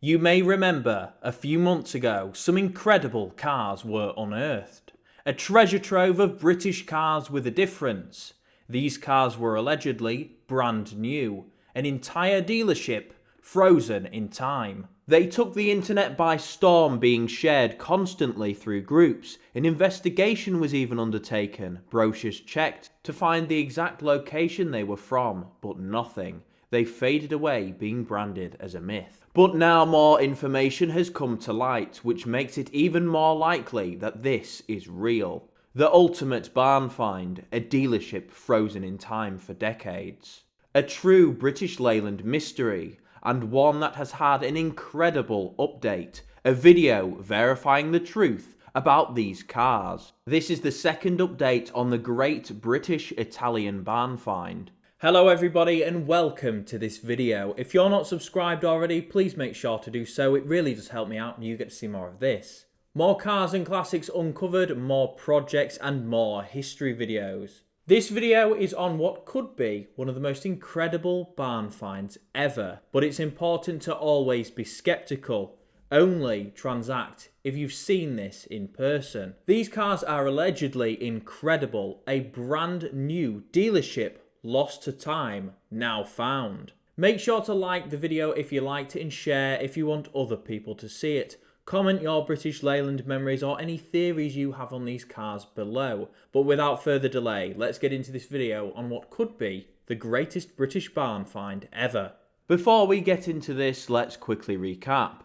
You may remember a few months ago some incredible cars were unearthed. A treasure trove of British cars with a difference. These cars were allegedly brand new, an entire dealership frozen in time. They took the internet by storm, being shared constantly through groups. An investigation was even undertaken, brochures checked to find the exact location they were from, but nothing. They faded away, being branded as a myth. But now more information has come to light, which makes it even more likely that this is real. The ultimate barn find, a dealership frozen in time for decades. A true British Leyland mystery, and one that has had an incredible update. A video verifying the truth about these cars. This is the second update on the great British Italian barn find. Hello everybody and welcome to this video. If you're not subscribed already, please make sure to do so. It really does help me out and you get to see more of this. More cars and classics uncovered, more projects and more history videos. This video is on what could be one of the most incredible barn finds ever, but it's important to always be skeptical. Only transact if you've seen this in person. These cars are allegedly incredible, a brand new dealership lost to time, now found. Make sure to like the video if you liked it and share if you want other people to see it. Comment your British Leyland memories or any theories you have on these cars below. But without further delay, let's get into this video on what could be the greatest British barn find ever. Before we get into this, let's quickly recap.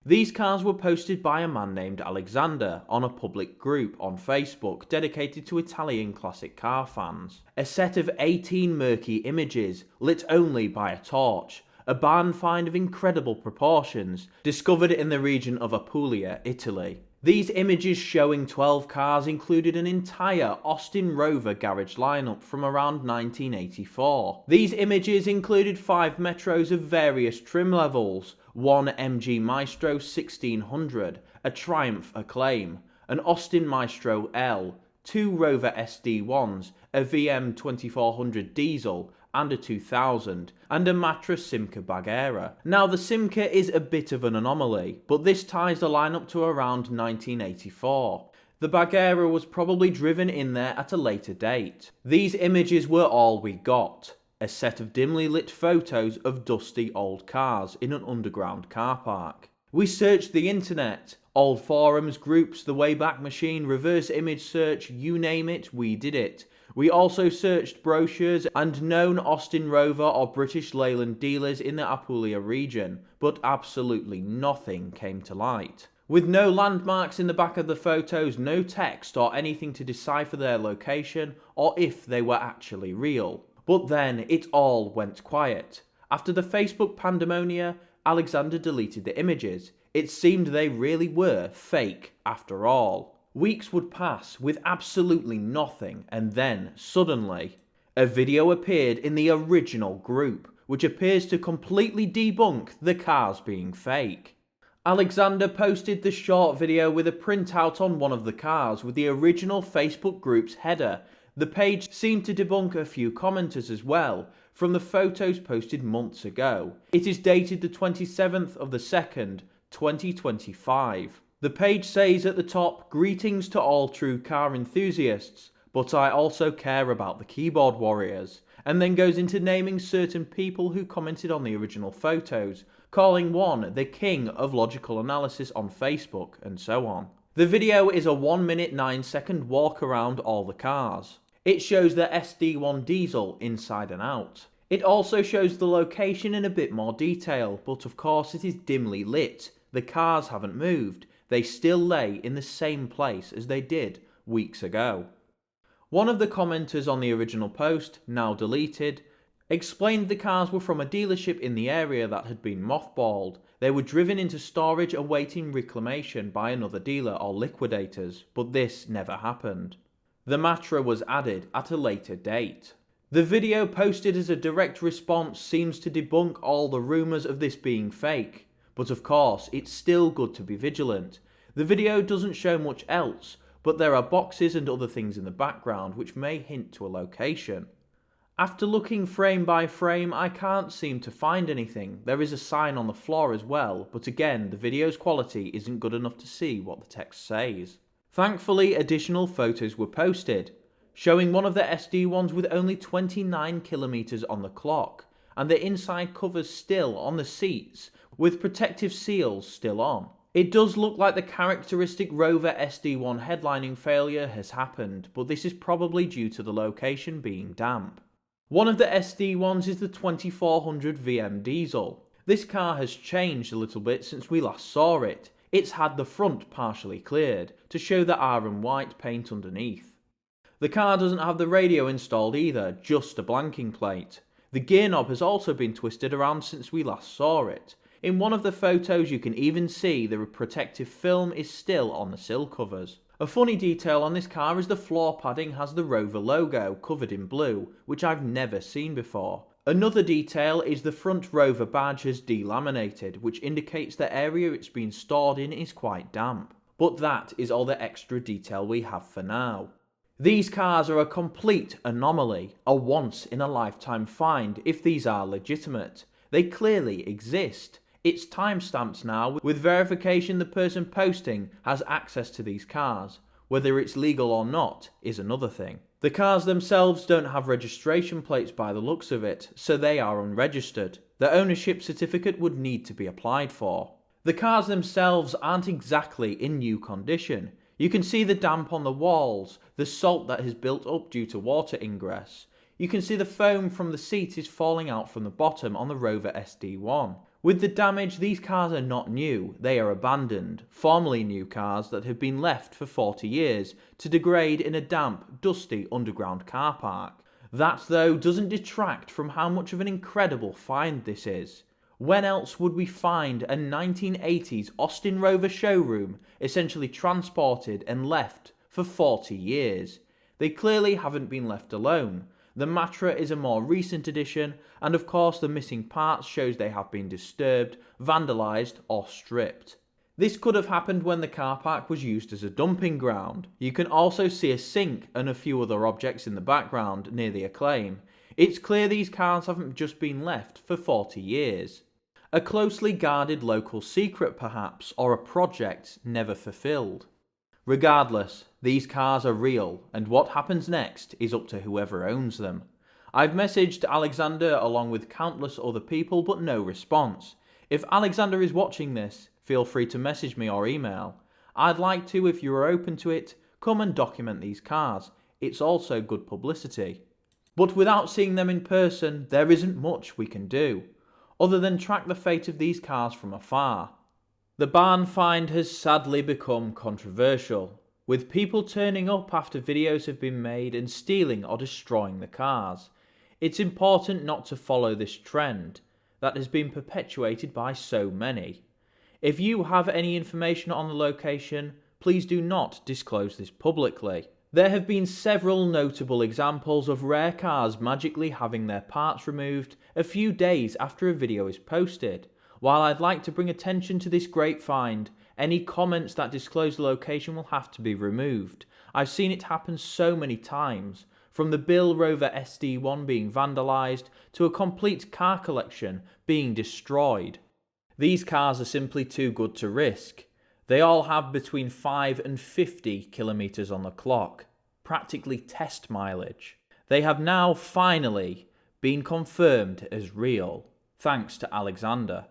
These cars were posted by a man named Alexander on a public group on Facebook dedicated to Italian classic car fans. A set of 18 murky images lit only by a torch. A barn find of incredible proportions, discovered in the region of Apulia, Italy. These images showing 12 cars included an entire Austin Rover garage lineup from around 1984. These images included 5 Metros of various trim levels, one MG Maestro 1600, a Triumph Acclaim, an Austin Maestro L, 2 Rover SD1s, a VM 2400 diesel, and a 2000, and a Matra Simca Bagheera. Now the Simca is a bit of an anomaly, but this ties the lineup to around 1984. The Bagheera was probably driven in there at a later date. These images were all we got. A set of dimly lit photos of dusty old cars in an underground car park. We searched the internet, old forums, groups, the Wayback Machine, reverse image search, you name it, we did it. We also searched brochures and known Austin Rover or British Leyland dealers in the Apulia region, but absolutely nothing came to light. With no landmarks in the back of the photos, no text or anything to decipher their location or if they were actually real. But then it all went quiet. After the Facebook pandemonia, Alexander deleted the images. It seemed they really were fake after all. Weeks would pass with absolutely nothing, and then, suddenly, a video appeared in the original group, which appears to completely debunk the cars being fake. Alexander posted the short video with a printout on one of the cars with the original Facebook group's header. The page seemed to debunk a few commenters as well, from the photos posted months ago. It is dated the 27th of the 2nd, 2025. The page says at the top, "Greetings to all true car enthusiasts, but I also care about the keyboard warriors," and then goes into naming certain people who commented on the original photos, calling one the king of logical analysis on Facebook, and so on. The video is a 1 minute 9 second walk around all the cars. It shows the SD1 diesel inside and out. It also shows the location in a bit more detail, but of course it is dimly lit. The cars haven't moved. They still lay in the same place as they did weeks ago. One of the commenters on the original post, now deleted, explained the cars were from a dealership in the area that had been mothballed. They were driven into storage awaiting reclamation by another dealer or liquidators, but this never happened. The Matra was added at a later date. The video posted as a direct response seems to debunk all the rumours of this being fake. But of course, it's still good to be vigilant. The video doesn't show much else, but there are boxes and other things in the background which may hint to a location. After looking frame by frame, I can't seem to find anything. There is a sign on the floor as well, but again, the video's quality isn't good enough to see what the text says. Thankfully, additional photos were posted, showing one of the SD ones with only 29 kilometers on the clock, and the inside covers still on the seats, with protective seals still on. It does look like the characteristic Rover SD1 headlining failure has happened, but this is probably due to the location being damp. One of the SD ones is the 2400 VM diesel. This car has changed a little bit since we last saw it. It's had the front partially cleared, to show the iron white paint underneath. The car doesn't have the radio installed either, just a blanking plate. The gear knob has also been twisted around since we last saw it. In one of the photos you can even see the protective film is still on the sill covers. A funny detail on this car is the floor padding has the Rover logo covered in blue, which I've never seen before. Another detail is the front Rover badge has delaminated, which indicates the area it's been stored in is quite damp. But that is all the extra detail we have for now. These cars are a complete anomaly, a once-in-a-lifetime find if these are legitimate. They clearly exist. It's timestamped now with verification the person posting has access to these cars. Whether it's legal or not is another thing. The cars themselves don't have registration plates by the looks of it, so they are unregistered. The ownership certificate would need to be applied for. The cars themselves aren't exactly in new condition. You can see the damp on the walls, the salt that has built up due to water ingress. You can see the foam from the seat is falling out from the bottom on the Rover SD1. With the damage, these cars are not new, they are abandoned, formerly new cars that have been left for 40 years to degrade in a damp, dusty underground car park. That, though, doesn't detract from how much of an incredible find this is. When else would we find a 1980s Austin Rover showroom essentially transported and left for 40 years? They clearly haven't been left alone. The Matra is a more recent addition, and of course the missing parts shows they have been disturbed, vandalised or stripped. This could have happened when the car park was used as a dumping ground. You can also see a sink and a few other objects in the background near the Acclaim. It's clear these cars haven't just been left for 40 years. A closely guarded local secret perhaps, or a project never fulfilled. Regardless, these cars are real, and what happens next is up to whoever owns them. I've messaged Alexander along with countless other people, but no response. If Alexander is watching this, feel free to message me or email. I'd like to, if you are open to it, come and document these cars. It's also good publicity. But without seeing them in person, there isn't much we can do, other than track the fate of these cars from afar. The barn find has sadly become controversial, with people turning up after videos have been made and stealing or destroying the cars. It's important not to follow this trend that has been perpetuated by so many. If you have any information on the location, please do not disclose this publicly. There have been several notable examples of rare cars magically having their parts removed a few days after a video is posted. While I'd like to bring attention to this great find, any comments that disclose the location will have to be removed. I've seen it happen so many times, from the Bill Rover SD1 being vandalised to a complete car collection being destroyed. These cars are simply too good to risk. They all have between 5 and 50 kilometers on the clock, practically test mileage. They have now finally been confirmed as real, thanks to Alexander.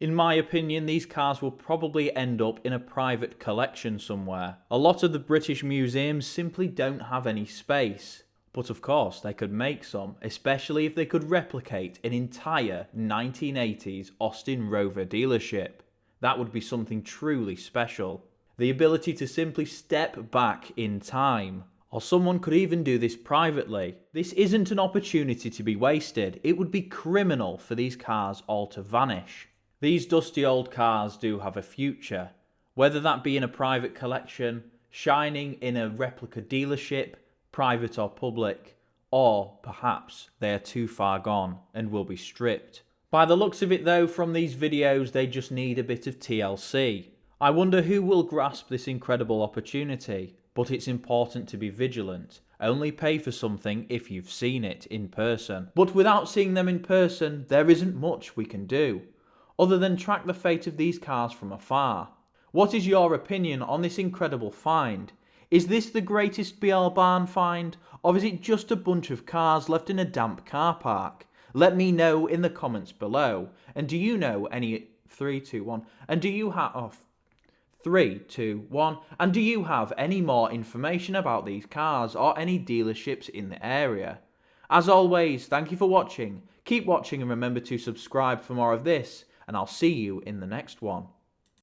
In my opinion, these cars will probably end up in a private collection somewhere. A lot of the British museums simply don't have any space. But of course, they could make some, especially if they could replicate an entire 1980s Austin Rover dealership. That would be something truly special. The ability to simply step back in time. Or someone could even do this privately. This isn't an opportunity to be wasted. It would be criminal for these cars all to vanish. These dusty old cars do have a future, whether that be in a private collection, shining in a replica dealership, private or public, or perhaps they are too far gone and will be stripped. By the looks of it though, from these videos, they just need a bit of TLC. I wonder who will grasp this incredible opportunity, but it's important to be vigilant. Only pay for something if you've seen it in person. But without seeing them in person, there isn't much we can do, other than track the fate of these cars from afar. What is your opinion on this incredible find? Is this the greatest BL barn find, or is it just a bunch of cars left in a damp car park? Let me know in the comments below. And do you know any... 3, 2, 1. And do you have... 3, 2, 1. And do you have any more information about these cars or any dealerships in the area? As always, thank you for watching. Keep watching and remember to subscribe for more of this, and I'll see you in the next one.